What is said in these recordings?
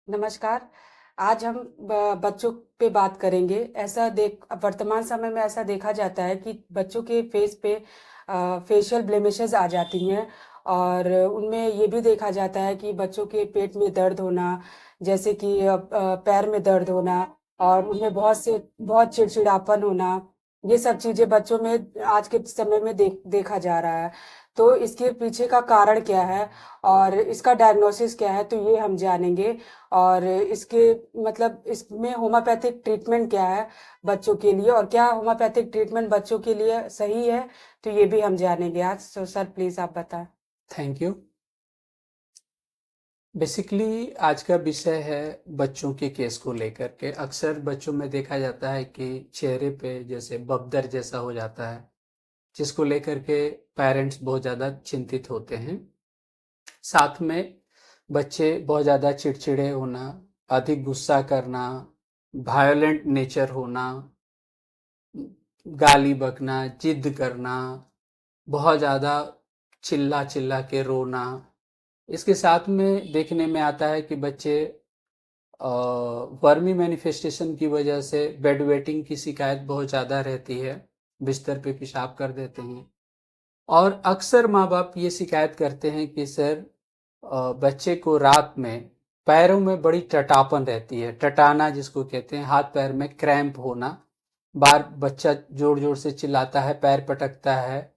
नमस्कार। आज हम बच्चों पे बात करेंगे। ऐसा देख वर्तमान समय में ऐसा देखा जाता है कि बच्चों के फेस पे फेशियल ब्लेमिशेस आ जाती हैं और उनमें ये भी देखा जाता है कि बच्चों के पेट में दर्द होना, जैसे कि पैर में दर्द होना और उनमें बहुत चिड़चिड़ापन होना। ये सब चीज़ें बच्चों में आज के समय में देखा जा रहा है। तो इसके पीछे का कारण क्या है और इसका डायग्नोसिस क्या है, तो ये हम जानेंगे। और इसके मतलब इसमें होम्योपैथिक ट्रीटमेंट क्या है बच्चों के लिए और क्या होम्योपैथिक ट्रीटमेंट बच्चों के लिए सही है, तो ये भी हम जानेंगे आज। सो सर प्लीज आप बताएं। Thank you. बेसिकली आज का विषय है बच्चों के केस को लेकर के। अक्सर बच्चों में देखा जाता है कि चेहरे पे जैसे बब्दर जैसा हो जाता है, जिसको लेकर के पेरेंट्स बहुत ज़्यादा चिंतित होते हैं। साथ में बच्चे बहुत ज़्यादा चिड़चिड़े होना, अधिक गुस्सा करना, वायोलेंट नेचर होना, गाली बकना, जिद करना, बहुत ज़्यादा चिल्ला चिल्ला के रोना। इसके साथ में देखने में आता है कि बच्चे वर्मी मैनिफेस्टेशन की वजह से बेड वेटिंग की शिकायत बहुत ज़्यादा रहती है, बिस्तर पे पेशाब कर देते हैं। और अक्सर माँ बाप ये शिकायत करते हैं कि सर बच्चे को रात में पैरों में बड़ी टटापन रहती है, टटाना जिसको कहते हैं, हाथ पैर में क्रैम्प होना, बार बच्चा जोर जोर से चिल्लाता है, पैर पटकता है,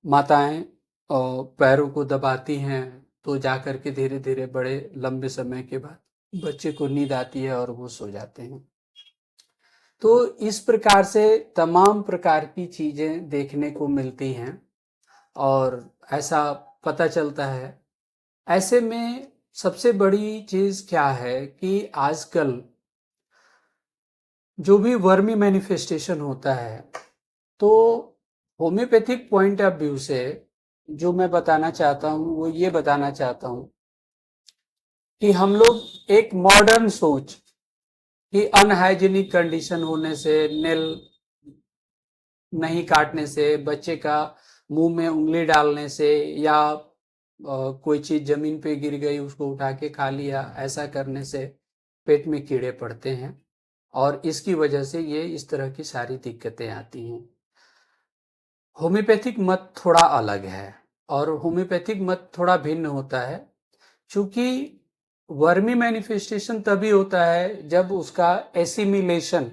माताएं पैरों को दबाती हैं, तो जाकर के धीरे धीरे बड़े लंबे समय के बाद बच्चे को नींद आती है और वो सो जाते हैं। तो इस प्रकार से तमाम प्रकार की चीजें देखने को मिलती हैं और ऐसा पता चलता है। ऐसे में सबसे बड़ी चीज क्या है कि आजकल जो भी वर्मी मैनिफेस्टेशन होता है, तो होम्योपैथिक पॉइंट ऑफ व्यू से जो मैं बताना चाहता हूँ वो ये बताना चाहता हूँ कि हम लोग एक मॉडर्न सोच कि अनहाइजीनिक कंडीशन होने से, नेल नहीं काटने से, बच्चे का मुंह में उंगली डालने से, या कोई चीज जमीन पे गिर गई उसको उठा के खा लिया, ऐसा करने से पेट में कीड़े पड़ते हैं और इसकी वजह से ये इस तरह की सारी दिक्कतें आती हैं। होम्योपैथिक मत थोड़ा अलग है और होम्योपैथिक मत थोड़ा भिन्न होता है, क्योंकि वर्मी मैनिफेस्टेशन तभी होता है जब उसका एसिमिलेशन,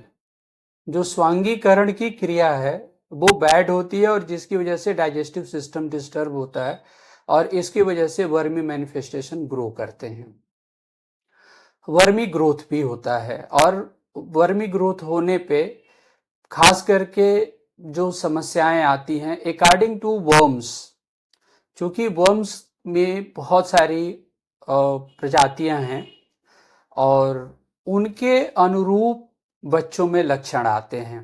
जो स्वांगीकरण की क्रिया है, वो बैड होती है और जिसकी वजह से डाइजेस्टिव सिस्टम डिस्टर्ब होता है और इसकी वजह से वर्मी मैनिफेस्टेशन ग्रो करते हैं। वर्मी ग्रोथ भी होता है और वर्मी ग्रोथ होने पे खास करके जो समस्याएं आती हैं अकॉर्डिंग टू वर्म्स, क्योंकि वर्म्स में बहुत सारी प्रजातियां हैं और उनके अनुरूप बच्चों में लक्षण आते हैं।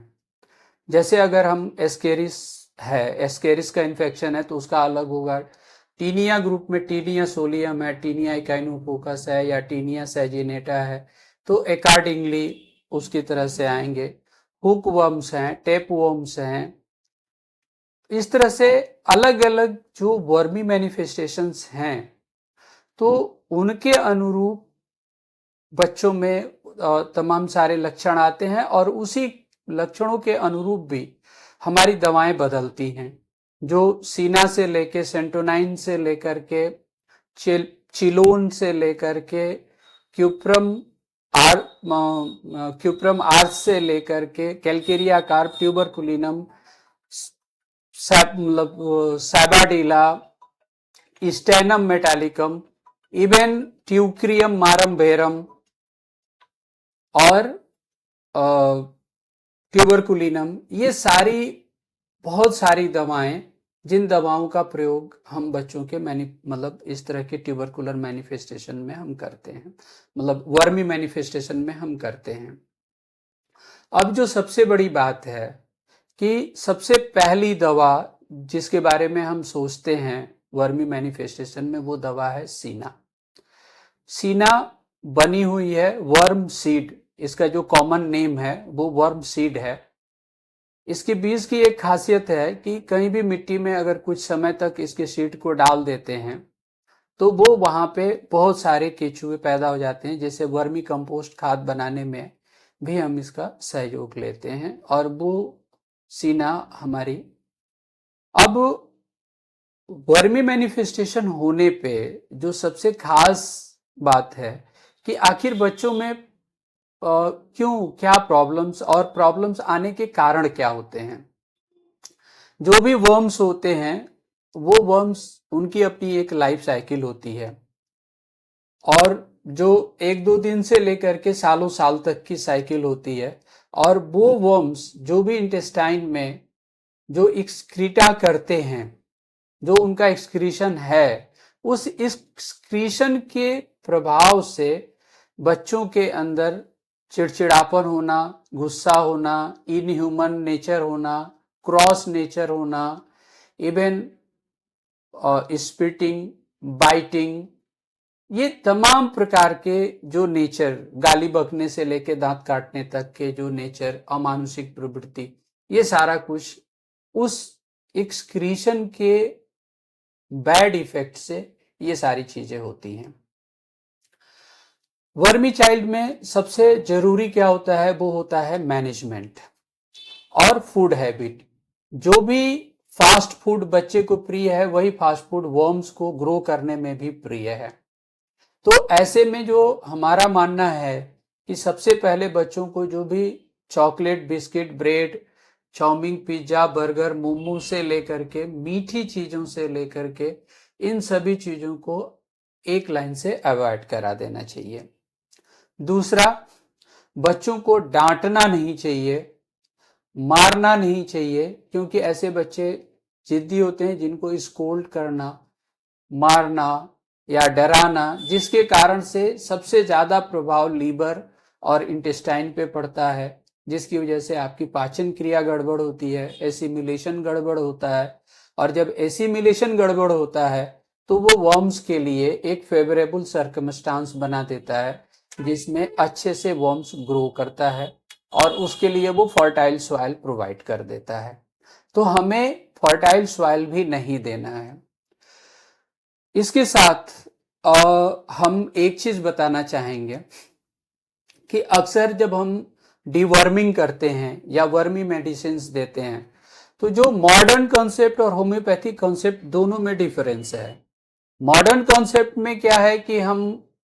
जैसे अगर हम एस्केरिस है, एस्केरिस का इन्फेक्शन है तो उसका अलग होगा। टीनिया ग्रुप में टीनिया सोलियम है, टीनिया इकाइनोकोकस है या टीनिया सैजिनेटा है, तो अकॉर्डिंगली उसकी तरह से आएंगे। हुक वर्म्स हैं, टेप वर्म्स हैं, इस तरह से अलग अलग जो वर्मी मैनिफेस्टेशंस हैं, तो उनके अनुरूप बच्चों में तमाम सारे लक्षण आते हैं और उसी लक्षणों के अनुरूप भी हमारी दवाएं बदलती हैं, जो सीना से लेके सेंटोनाइन से लेकर के चिलोन से लेकर के क्यूप्रम आर क्यूप्रम आर्स से लेकर के कैलकेरिया कार्प, ट्यूबरकुलिनम, मतलब सैबाडीला, स्टेनम मेटालिकम, इवन ट्यूक्रियम मारम भेरम और ट्यूबरकुलिनम, ये सारी बहुत सारी दवाएं, जिन दवाओं का प्रयोग हम बच्चों के मतलब इस तरह के ट्यूबरकुलर मैनिफेस्टेशन में हम करते हैं, मतलब वर्मी मैनिफेस्टेशन में हम करते हैं। अब जो सबसे बड़ी बात है कि सबसे पहली दवा जिसके बारे में हम सोचते हैं वर्मी मैनिफेस्टेशन में, वो दवा है सीना। सीना बनी हुई है वर्म सीड, इसका जो कॉमन नेम है वो वर्म सीड है। इसके बीज की एक खासियत है कि कहीं भी मिट्टी में अगर कुछ समय तक इसके सीड को डाल देते हैं तो वो वहां पे बहुत सारे केचुए पैदा हो जाते हैं, जैसे वर्मी कंपोस्ट खाद बनाने में भी हम इसका सहयोग लेते हैं, और वो सीना हमारी। अब वर्मी मैनिफेस्टेशन होने पे जो सबसे खास बात है कि आखिर बच्चों में क्यों, क्या प्रॉब्लम्स और प्रॉब्लम्स आने के कारण क्या होते हैं। जो भी वर्म्स होते हैं, वो वर्म्स, उनकी अपनी एक लाइफ साइकिल होती है, और जो एक दो दिन से लेकर के सालों साल तक की साइकिल होती है। और वो वर्म्स जो भी इंटेस्टाइन में जो एक्सक्रीटा करते हैं, जो उनका एक्सक्रीशन है, उस एक्सक्रीशन के प्रभाव से बच्चों के अंदर चिड़चिड़ापन होना, गुस्सा होना, इनह्यूमन नेचर होना, क्रॉस नेचर होना, इवन स्पिटिंग, बाइटिंग, ये तमाम प्रकार के जो नेचर, गाली बकने से लेके दांत काटने तक के जो नेचर, अमानुषिक प्रवृत्ति, ये सारा कुछ उस एक्सक्रीशन के बैड इफेक्ट से ये सारी चीजें होती हैं। वर्मी चाइल्ड में सबसे जरूरी क्या होता है, वो होता है मैनेजमेंट और फूड हैबिट। जो भी फास्ट फूड बच्चे को प्रिय है, वही फास्ट फूड वर्म्स को ग्रो करने में भी प्रिय है। तो ऐसे में जो हमारा मानना है कि सबसे पहले बच्चों को जो भी chocolate, biscuit, bread, chow mein, pizza, burger, momo से लेकर के मीठी चीजों से लेकर के इन सभी चीजों को एक लाइन से अवॉइड करा देना चाहिए। दूसरा, बच्चों को डांटना नहीं चाहिए, मारना नहीं चाहिए, क्योंकि ऐसे बच्चे जिद्दी होते हैं जिनको स्कोल्ड करना, मारना या डराना, जिसके कारण से सबसे ज्यादा प्रभाव लीवर और इंटेस्टाइन पे पड़ता है, जिसकी वजह से आपकी पाचन क्रिया गड़बड़ होती है, एसिमिलेशन गड़बड़ होता है। और जब एसिमिलेशन गड़बड़ होता है तो वो वर्म्स के लिए एक फेवरेबल सर्कमस्टांस बना देता है, जिसमें अच्छे से वर्म्स ग्रो करता है, और उसके लिए वो फर्टाइल सॉइल प्रोवाइड कर देता है। तो हमें फर्टाइल सॉइल भी नहीं देना है। इसके साथ हम एक चीज बताना चाहेंगे कि अक्सर जब हम डिवर्मिंग करते हैं या वर्मी मेडिसिन देते हैं, तो जो मॉडर्न कॉन्सेप्ट और होम्योपैथिक कॉन्सेप्ट दोनों में डिफरेंस है। मॉडर्न कॉन्सेप्ट में क्या है कि हम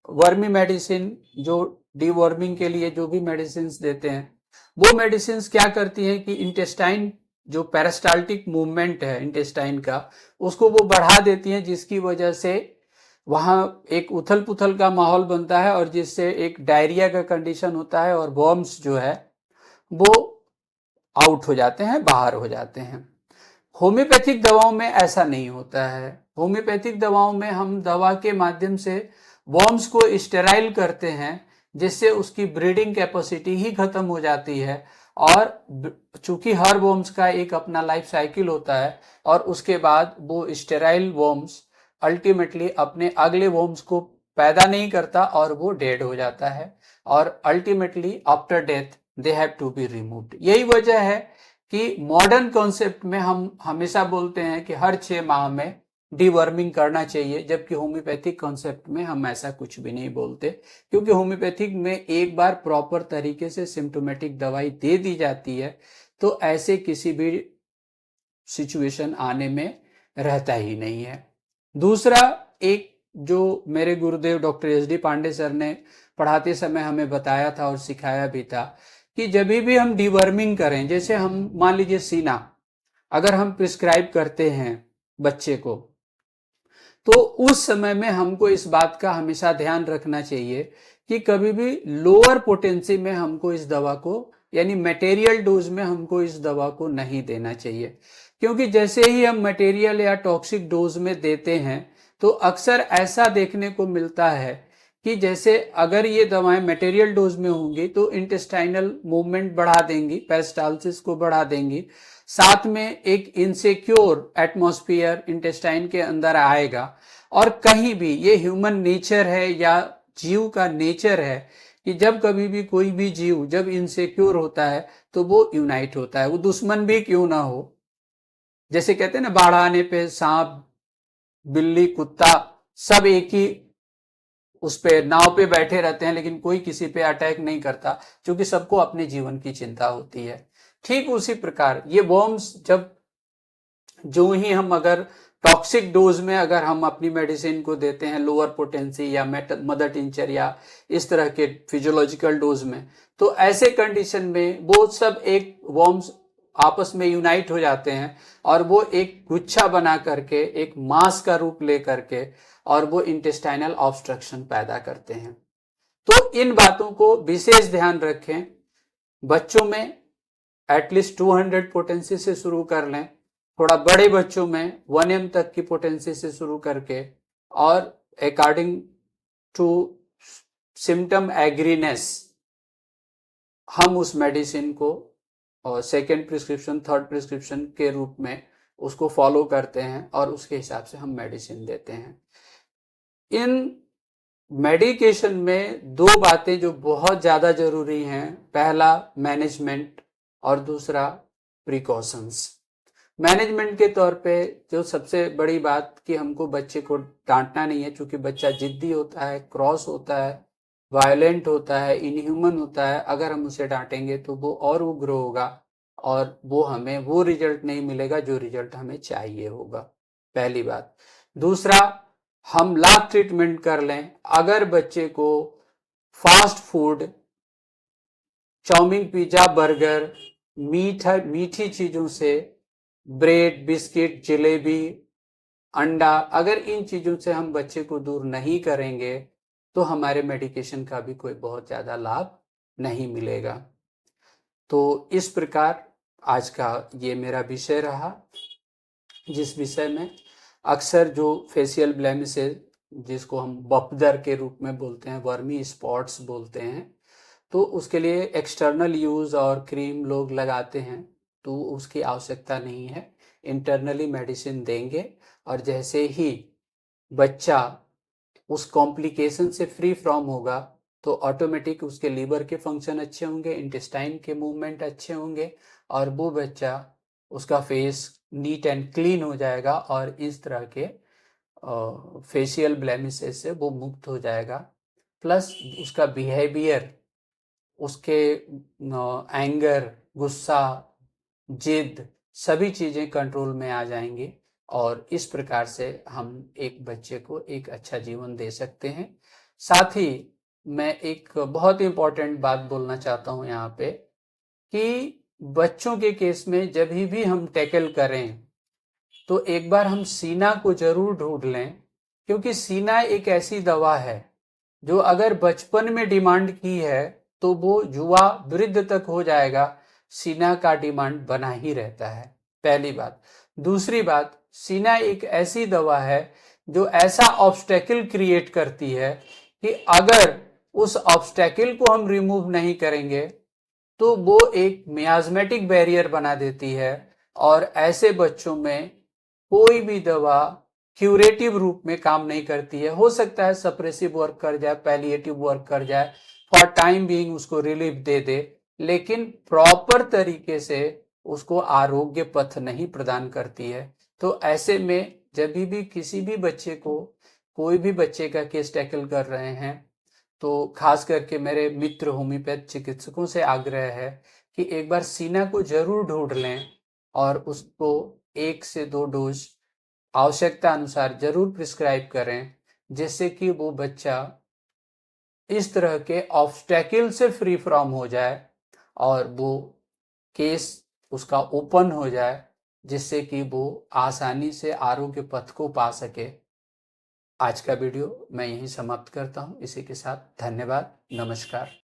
वर्मी मेडिसिन, जो डिवर्मिंग के लिए जो भी मेडिसिन देते हैं, वो मेडिसिन क्या करती हैं कि इंटेस्टाइन, जो पेरिस्टाल्टिक मूवमेंट है इंटेस्टाइन का, उसको वो बढ़ा देती हैं, जिसकी वजह से वहां एक उथल पुथल का माहौल बनता है, और जिससे एक डायरिया का कंडीशन होता है, और वर्म्स जो है वो आउट हो जाते हैं, बाहर हो जाते हैं। होम्योपैथिक दवाओं में ऐसा नहीं होता है। होम्योपैथिक दवाओं में हम दवा के माध्यम से वर्म्स को स्टेराइल करते हैं, जिससे उसकी ब्रीडिंग कैपेसिटी ही खत्म हो जाती है। और चूंकि हर वर्म्स का एक अपना लाइफ साइकिल होता है, और उसके बाद वो स्टेराइल वर्म्स अल्टीमेटली अपने अगले वर्म्स को पैदा नहीं करता, और वो डेड हो जाता है, और ultimately after death they have to be removed. यही वजह है कि मॉडर्न कॉन्सेप्ट में हम हमेशा बोलते हैं कि हर 6 माह में डिवर्मिंग करना चाहिए, जबकि होम्योपैथिक कॉन्सेप्ट में हम ऐसा कुछ भी नहीं बोलते, क्योंकि होम्योपैथिक में एक बार प्रॉपर तरीके से सिम्टोमेटिक दवाई दे दी जाती है, तो ऐसे किसी भी सिचुएशन आने में रहता ही नहीं है। दूसरा, एक जो मेरे गुरुदेव डॉक्टर SD पांडे सर ने पढ़ाते समय हमें बताया था और सिखाया भी था कि जब भी हम डिवर्मिंग करें, जैसे हम मान लीजिए सीना अगर हम प्रिस्क्राइब करते हैं बच्चे को, तो उस समय में हमको इस बात का हमेशा ध्यान रखना चाहिए कि कभी भी लोअर पोटेंसी में हमको इस दवा को, यानी मटेरियल डोज में हमको इस दवा को नहीं देना चाहिए। क्योंकि जैसे ही हम मटेरियल या टॉक्सिक डोज में देते हैं, तो अक्सर ऐसा देखने को मिलता है कि जैसे अगर ये दवाएं मटेरियल डोज में होंगी तो इंटेस्टाइनल मूवमेंट बढ़ा देंगी, पेरिस्टाल्सिस को बढ़ा देंगी, साथ में एक इनसिक्योर एटमॉस्फेयर इंटेस्टाइन के अंदर आएगा। और कहीं भी ये ह्यूमन नेचर है या जीव का नेचर है कि जब कभी भी कोई भी जीव जब इनसिक्योर होता है तो वो यूनाइट होता है, वो दुश्मन भी क्यों ना हो। जैसे कहते हैं ना, बाढ़ आने पे सांप, बिल्ली, कुत्ता सब एक ही उस पे नाव पे बैठे रहते हैं, लेकिन कोई किसी पे अटैक नहीं करता, क्योंकि सबको अपने जीवन की चिंता होती है। ठीक उसी प्रकार ये वर्म्स जब जो ही हम अगर टॉक्सिक डोज में अगर हम अपनी मेडिसिन को देते हैं, लोअर पोटेंसी या मदर टिंचर या इस तरह के फिजियोलॉजिकल डोज में, तो ऐसे कंडीशन में वो सब एक वर्म्स आपस में यूनाइट हो जाते हैं और वो एक गुच्छा बना करके एक मास का रूप ले करके और वो इंटेस्टाइनल ऑब्स्ट्रक्शन पैदा करते हैं। तो इन बातों को विशेष ध्यान रखें। बच्चों में एटलीस्ट 200 पोटेंसी से शुरू कर लें, थोड़ा बड़े बच्चों में 1 m तक की पोटेंसी से शुरू करके, और अकॉर्डिंग टू सिम्टम एग्रीनेस हम उस मेडिसिन को सेकेंड प्रिस्क्रिप्शन, थर्ड प्रिस्क्रिप्शन के रूप में उसको फॉलो करते हैं और उसके हिसाब से हम मेडिसिन देते हैं। इन मेडिकेशन में दो बातें जो बहुत ज्यादा जरूरी हैं, पहला मैनेजमेंट और दूसरा प्रिकॉशंस। मैनेजमेंट के तौर पे जो सबसे बड़ी बात कि हमको बच्चे को डांटना नहीं है, क्योंकि बच्चा जिद्दी होता है, क्रॉस होता है, वायलेंट होता है, इनह्यूमन होता है। अगर हम उसे डांटेंगे तो वो और उग्र होगा और वो हमें वो रिजल्ट नहीं मिलेगा जो रिजल्ट हमें चाहिए होगा, पहली बात। दूसरा, हम लाख ट्रीटमेंट कर लें, अगर बच्चे को fast food, chow mein, pizza, burger, मीठी चीजों से, ब्रेड, बिस्किट, जलेबी, अंडा, अगर इन चीजों से हम बच्चे को दूर नहीं करेंगे तो हमारे मेडिकेशन का भी कोई बहुत ज्यादा लाभ नहीं मिलेगा। तो इस प्रकार आज का ये मेरा विषय रहा, जिस विषय में अक्सर जो फेशियल ब्लेमिशेस, जिसको हम बपदर के रूप में बोलते हैं, वर्मी स्पॉट्स बोलते हैं, तो उसके लिए एक्सटर्नल यूज और क्रीम लोग लगाते हैं, तो उसकी आवश्यकता नहीं है। इंटरनली मेडिसिन देंगे और जैसे ही बच्चा उस कॉम्प्लिकेशन से फ्री फ्रॉम होगा तो ऑटोमेटिक उसके लीवर के फंक्शन अच्छे होंगे, इंटेस्टाइन के मूवमेंट अच्छे होंगे और वो बच्चा, उसका फेस नीट एंड क्लीन हो जाएगा और इस तरह के फेशियल ब्लेमिशेस से वो मुक्त हो जाएगा। प्लस उसका बिहेवियर, उसके एंगर, गुस्सा, जिद, सभी चीजें कंट्रोल में आ जाएंगी और इस प्रकार से हम एक बच्चे को एक अच्छा जीवन दे सकते हैं। साथ ही मैं एक बहुत इंपॉर्टेंट बात बोलना चाहता हूं यहाँ पे कि बच्चों के केस में जब भी हम टैकल करें तो एक बार हम सीना को जरूर ढूंढ लें, क्योंकि सीना एक ऐसी दवा है जो अगर बचपन में डिमांड की है तो वो युवा वृद्ध तक हो जाएगा, सीना का डिमांड बना ही रहता है, पहली बात। दूसरी बात, सीना एक ऐसी दवा है जो ऐसा ऑब्स्टेकल क्रिएट करती है कि अगर उस ऑब्स्टेकल को हम रिमूव नहीं करेंगे तो वो एक मियाज्मेटिक बैरियर बना देती है और ऐसे बच्चों में कोई भी दवा क्यूरेटिव रूप में काम नहीं करती है। हो सकता है सप्रेसिव वर्क कर जाए, पैलिएटिव वर्क कर जाए, फॉर टाइम बीइंग उसको रिलीफ दे दे, लेकिन प्रॉपर तरीके से उसको आरोग्य पथ नहीं प्रदान करती है। तो ऐसे में जब भी किसी भी बच्चे को, कोई भी बच्चे का केस टैकल कर रहे हैं, तो खास करके मेरे मित्र होम्योपैथ चिकित्सकों से आग्रह है कि एक बार सीना को जरूर ढूंढ लें और उसको 1 से 2 डोज आवश्यकता अनुसार जरूर प्रिस्क्राइब करें, जिससे कि वो बच्चा इस तरह के ऑब्स्टेकल से फ्री फ्रॉम हो जाए और वो केस उसका ओपन हो जाए, जिससे कि वो आसानी से आरोग्य पथ को पा सके। आज का वीडियो मैं यहीं समाप्त करता हूं। इसी के साथ धन्यवाद, नमस्कार।